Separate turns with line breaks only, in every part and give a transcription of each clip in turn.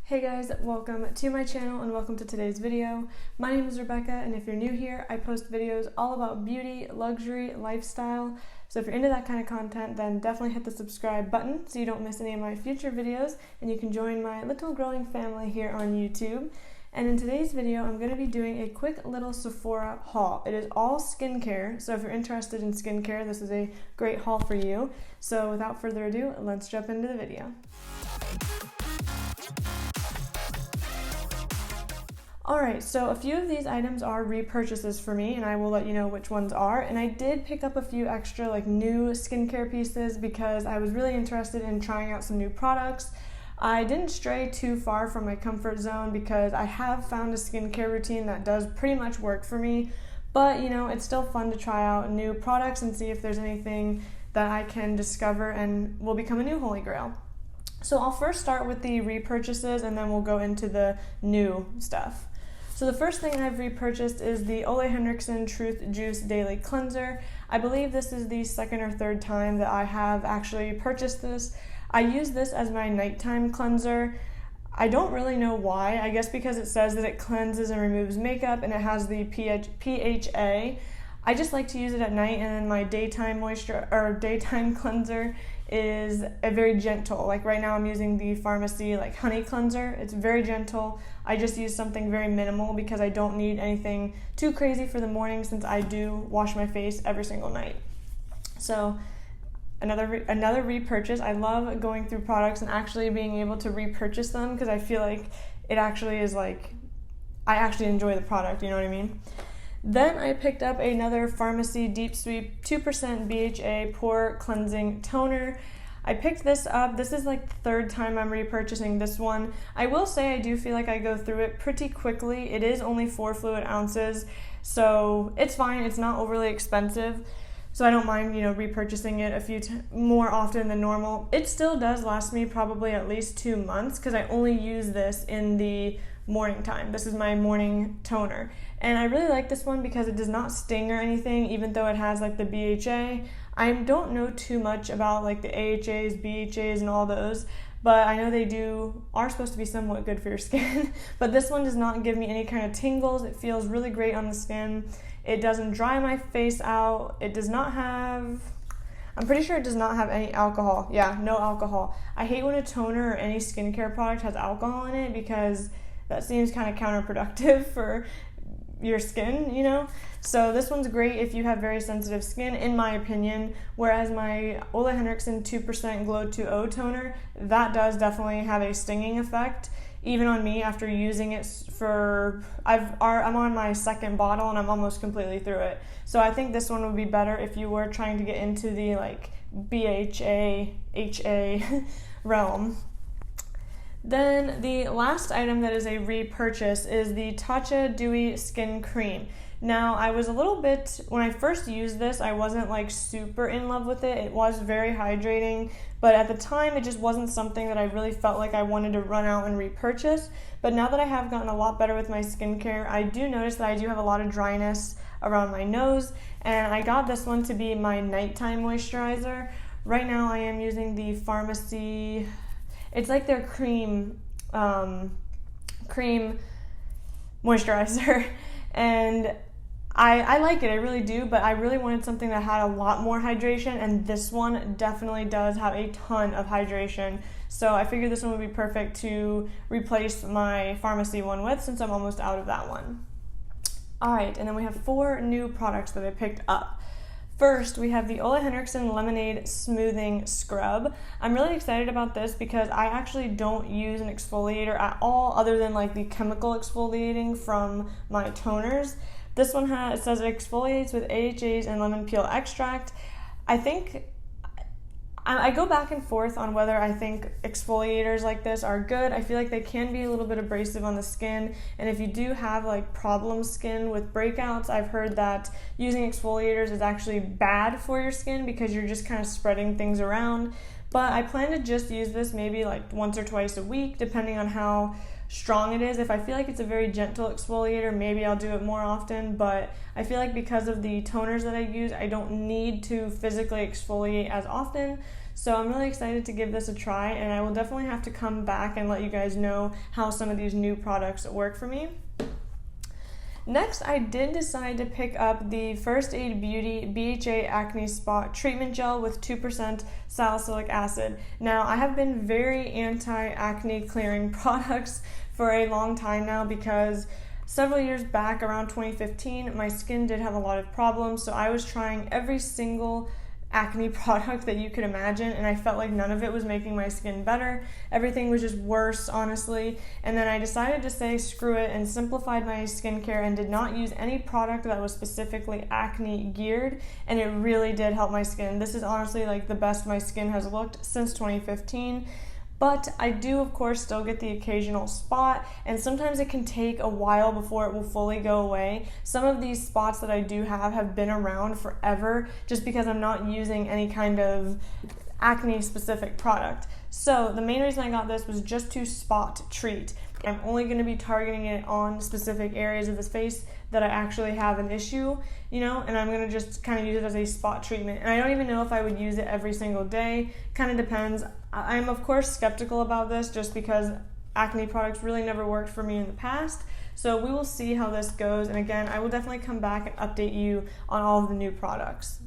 Hey guys, welcome to my channel and welcome to today's video. My name is Rebecca, and if you're new here, I post videos all about beauty, luxury, lifestyle. So if you're into that kind of content, then definitely hit the subscribe button so you don't miss any of my future videos and you can join my little growing family here on YouTube. And in today's video, I'm going to be doing a quick little Sephora haul. It is all skincare, so if you're interested in skincare, this is a great haul for you. So without further ado, let's jump into the video. Alright, so a few of these items are repurchases for me, and I will let you know which ones are. And I did pick up a few extra new skincare pieces because I was really interested in trying out some new products. I didn't stray too far from my comfort zone because I have found a skincare routine that does pretty much work for me. But it's still fun to try out new products and see if there's anything that I can discover and will become a new holy grail. So I'll first start with the repurchases and then we'll go into the new stuff. So the first thing I've repurchased is the Ole Henriksen Truth Juice Daily Cleanser. I believe this is the second or third time that I have actually purchased this. I use this as my nighttime cleanser. I don't really know why. I guess because it says that it cleanses and removes makeup and it has the PHA. I just like to use it at night, and then my daytime cleanser is a very gentle. Like right now I'm using the Farmacy honey cleanser. It's very gentle. I just use something very minimal because I don't need anything too crazy for the morning since I do wash my face every single night. So another repurchase. I love going through products and actually being able to repurchase them because I feel like it actually is I actually enjoy the product, you know what I mean? Then I picked up another Farmacy Deep Sweep 2% BHA Pore Cleansing Toner. I picked this up. This is the third time I'm repurchasing this one. I will say I do feel like I go through it pretty quickly. It is only 4 fluid ounces, so it's fine. It's not overly expensive, so I don't mind, repurchasing it a few more often than normal. It still does last me probably at least 2 months because I only use this in the morning time. This is my morning toner. And I really like this one because it does not sting or anything, even though it has the BHA. I don't know too much about the AHAs, BHAs, and all those, but I know they are supposed to be somewhat good for your skin. But this one does not give me any kind of tingles. It feels really great on the skin. It doesn't dry my face out. It does not have, I'm pretty sure it does not have any alcohol. Yeah, no alcohol. I hate when a toner or any skincare product has alcohol in it because that seems kind of counterproductive for your skin, So this one's great if you have very sensitive skin, in my opinion, whereas my Ole Henriksen 2% Glow 2O toner, that does definitely have a stinging effect, even on me after using it I'm on my second bottle and I'm almost completely through it. So I think this one would be better if you were trying to get into the BHA, HA realm. Then the last item that is a repurchase is the Tatcha Dewy Skin Cream. Now, I was a little bit, when I first used this, I wasn't super in love with it. It was very hydrating, but at the time it just wasn't something that I really felt like I wanted to run out and repurchase. But now that I have gotten a lot better with my skincare, I do notice that I do have a lot of dryness around my nose, and I got this one to be my nighttime moisturizer. Right now I am using the Farmacy, it's their cream moisturizer, and I like it, I really do, but I really wanted something that had a lot more hydration, and this one definitely does have a ton of hydration, so I figured this one would be perfect to replace my Farmacy one with since I'm almost out of that one. Alright, and then we have 4 new products that I picked up. First, we have the Ole Henriksen Lemonade Smoothing Scrub. I'm really excited about this because I actually don't use an exfoliator at all other than the chemical exfoliating from my toners. This one it says it exfoliates with AHAs and lemon peel extract. I go back and forth on whether I think exfoliators like this are good. I feel like they can be a little bit abrasive on the skin, and if you do have problem skin with breakouts, I've heard that using exfoliators is actually bad for your skin because you're just kind of spreading things around. But I plan to just use this maybe once or twice a week, depending on how strong it is. If I feel like it's a very gentle exfoliator, maybe I'll do it more often, but I feel like because of the toners that I use, I don't need to physically exfoliate as often. So I'm really excited to give this a try, and I will definitely have to come back and let you guys know how some of these new products work for me. Next, I did decide to pick up the First Aid Beauty BHA Acne Spot Treatment Gel with 2% salicylic acid. Now, I have been very anti-acne clearing products for a long time now because several years back, around 2015, my skin did have a lot of problems, so I was trying every single acne product that you could imagine, and I felt like none of it was making my skin better. Everything was just worse, honestly. And then I decided to say screw it and simplified my skincare and did not use any product that was specifically acne geared, and it really did help my skin. This is honestly like the best my skin has looked since 2015. But I do, of course, still get the occasional spot, and sometimes it can take a while before it will fully go away. Some of these spots that I do have been around forever just because I'm not using any kind of acne-specific product. So the main reason I got this was just to spot treat. I'm only going to be targeting it on specific areas of the face that I actually have an issue, and I'm going to just kind of use it as a spot treatment. And I don't even know if I would use it every single day. Kind of depends. I'm of course skeptical about this just because acne products really never worked for me in the past. So we will see how this goes. And again, I will definitely come back and update you on all of the new products.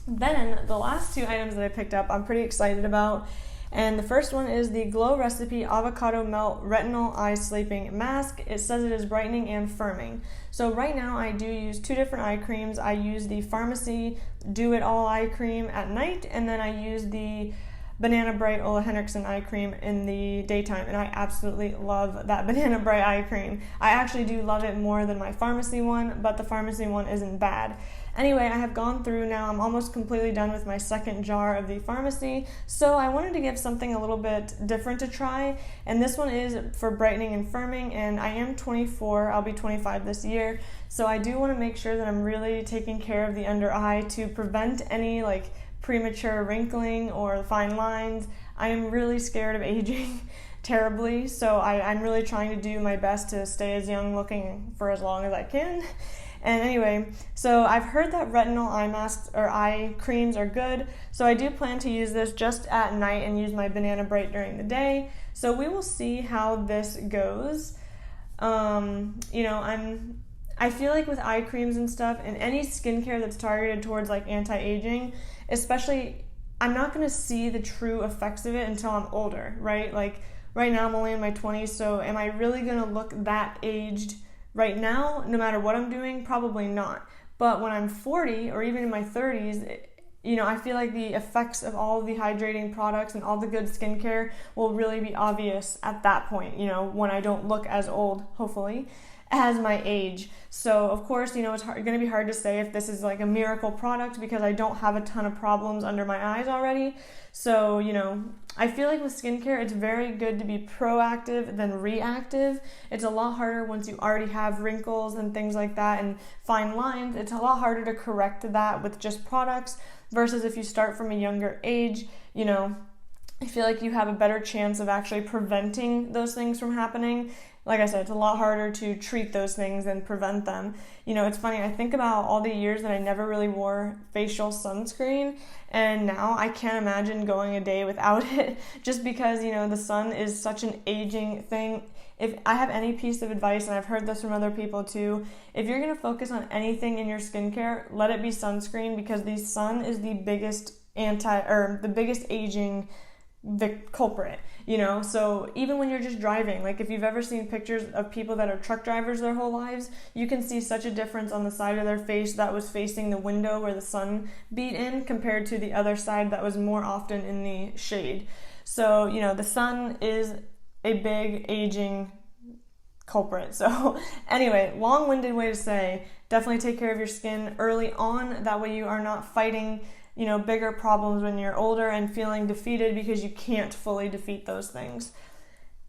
Then the last two items that I picked up, I'm pretty excited about. And the first one is the Glow Recipe Avocado Melt Retinol Eye Sleeping Mask. It says it is brightening and firming. So right now I do use two different eye creams. I use the Farmacy Do It All Eye Cream at night, and then I use the Banana Bright Ole Henriksen eye cream in the daytime, and I absolutely love that Banana Bright eye cream. I actually do love it more than my Farmacy one, but the Farmacy one isn't bad. Anyway, I have gone through now, I'm almost completely done with my second jar of the Farmacy, so I wanted to give something a little bit different to try, and this one is for brightening and firming, and I am 24, I'll be 25 this year, so I do want to make sure that I'm really taking care of the under eye to prevent any premature wrinkling or fine lines. I am really scared of aging terribly, so I'm really trying to do my best to stay as young looking for as long as I can. And anyway, so I've heard that retinol eye masks or eye creams are good, so I do plan to use this just at night and use my Banana Bright during the day. So we will see how this goes. I feel like with eye creams and stuff and any skincare that's targeted towards anti-aging, especially, I'm not going to see the true effects of it until I'm older, right? Right now I'm only in my 20s, so am I really going to look that aged right now, no matter what I'm doing? Probably not. But when I'm 40 or even in my 30s, I feel like the effects of all of the hydrating products and all the good skincare will really be obvious at that point, when I don't look as old, hopefully, as my age. So of course, it's going to be hard to say if this is a miracle product because I don't have a ton of problems under my eyes already. So, I feel like with skincare, it's very good to be proactive than reactive. It's a lot harder once you already have wrinkles and things like that and fine lines. It's a lot harder to correct that with just products versus if you start from a younger age, I feel like you have a better chance of actually preventing those things from happening. Like I said, it's a lot harder to treat those things than prevent them. It's funny, I think about all the years that I never really wore facial sunscreen, and now I can't imagine going a day without it just because, the sun is such an aging thing. If I have any piece of advice, and I've heard this from other people too, if you're going to focus on anything in your skincare, let it be sunscreen because the sun is the biggest the biggest aging culprit, so even when you're just driving, if you've ever seen pictures of people that are truck drivers their whole lives, you can see such a difference on the side of their face that was facing the window where the sun beat in compared to the other side that was more often in the shade. So the sun is a big aging culprit. So anyway, long-winded way to say, definitely take care of your skin early on, that way you are not fighting bigger problems when you're older and feeling defeated because you can't fully defeat those things.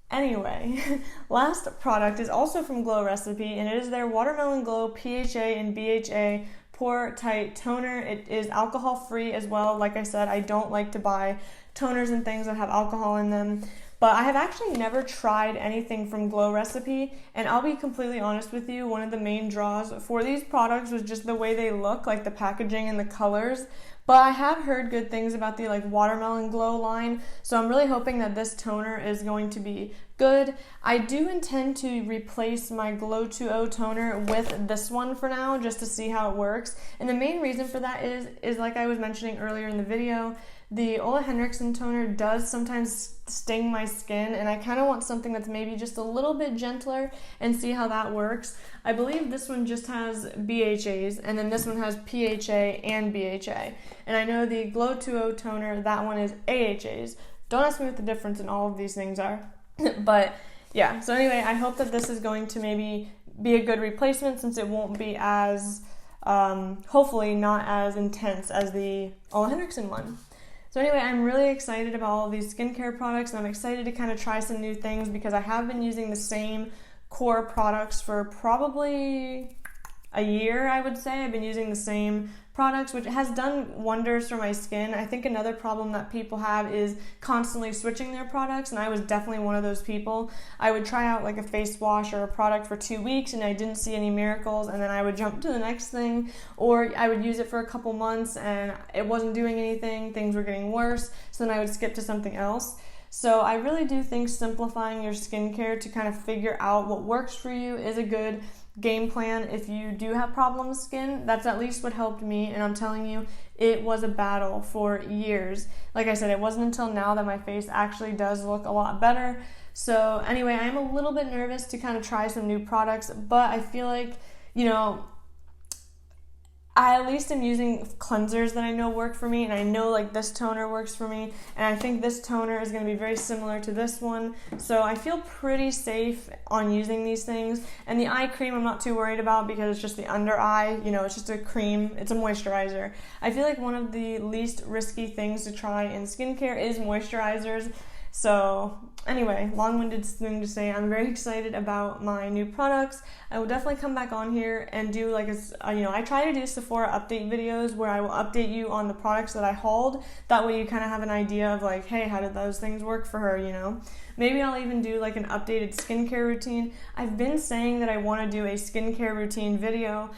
Anyway, last product is also from Glow Recipe, and it is their Watermelon Glow PHA and BHA Pore Tight Toner. It is alcohol-free as well. Like I said, I don't like to buy toners and things that have alcohol in them. But I have actually never tried anything from Glow Recipe, and I'll be completely honest with you, one of the main draws for these products was just the way they look, the packaging and the colors. But I have heard good things about the like Watermelon Glow line, so I'm really hoping that this toner is going to be good. I do intend to replace my Glow 2.0 toner with this one for now, just to see how it works. And the main reason for that is like I was mentioning earlier in the video, the Ole Henriksen toner does sometimes sting my skin, and I kind of want something that's maybe just a little bit gentler and see how that works. I believe this one just has BHAs, and then this one has PHA and BHA. And I know the Glow 2.0 toner, that one is AHAs. Don't ask me what the difference in all of these things are. But yeah, so anyway, I hope that this is going to maybe be a good replacement, since it won't be as, hopefully not as intense as the Ole Henriksen one. So anyway, I'm really excited about all of these skincare products, and I'm excited to kind of try some new things because I have been using the same core products for probably a year, I would say. I've been using the same products, which has done wonders for my skin. I think another problem that people have is constantly switching their products, and I was definitely one of those people. I would try out like a face wash or a product for 2 weeks and I didn't see any miracles, and then I would jump to the next thing, or I would use it for a couple months and it wasn't doing anything, things were getting worse, so then I would skip to something else. So I really do think simplifying your skincare to kind of figure out what works for you is a good game plan. If you do have problem with skin, that's at least what helped me, and I'm telling you, it was a battle for years. Like I said, it wasn't until now that my face actually does look a lot better. So anyway, I am a little bit nervous to kind of try some new products, but I feel like, you know, I at least am using cleansers that I know work for me, and I know like this toner works for me, and I think this toner is going to be very similar to this one, so I feel pretty safe on using these things. And the eye cream I'm not too worried about because it's just the under eye, you know, it's just a cream, it's a moisturizer. I feel like one of the least risky things to try in skincare is moisturizers. So anyway, long-winded thing to say, I'm very excited about my new products. I will definitely come back on here and do like I try to do Sephora update videos where I will update you on the products that I hauled. That way you kind of have an idea of like, hey, how did those things work for her, you know? Maybe I'll even do like an updated skincare routine. I've been saying that I want to do a skincare routine video,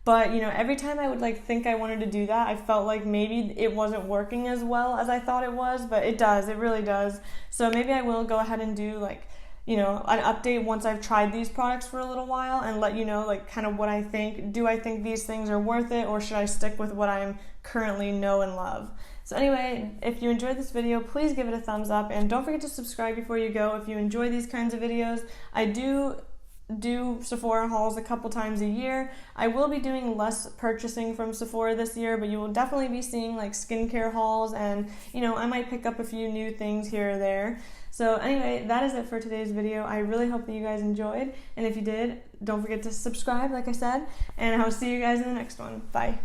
but, you know, every time I would like think I wanted to do that, I felt like maybe it wasn't working as well as I thought it was, but it does, it really does. So maybe I will go ahead and do like, you know, an update once I've tried these products for a little while and let you know like kind of what I think. Do I think these things are worth it, or should I stick with what I currently know and love? So anyway, if you enjoyed this video, please give it a thumbs up, and don't forget to subscribe before you go if you enjoy these kinds of videos. I do Sephora hauls a couple times a year. I will be doing less purchasing from Sephora this year, but you will definitely be seeing like skincare hauls, and you know, I might pick up a few new things here or there. So anyway, that is it for today's video. I really hope that you guys enjoyed, and if you did, don't forget to subscribe like I said, and I will see you guys in the next one. Bye.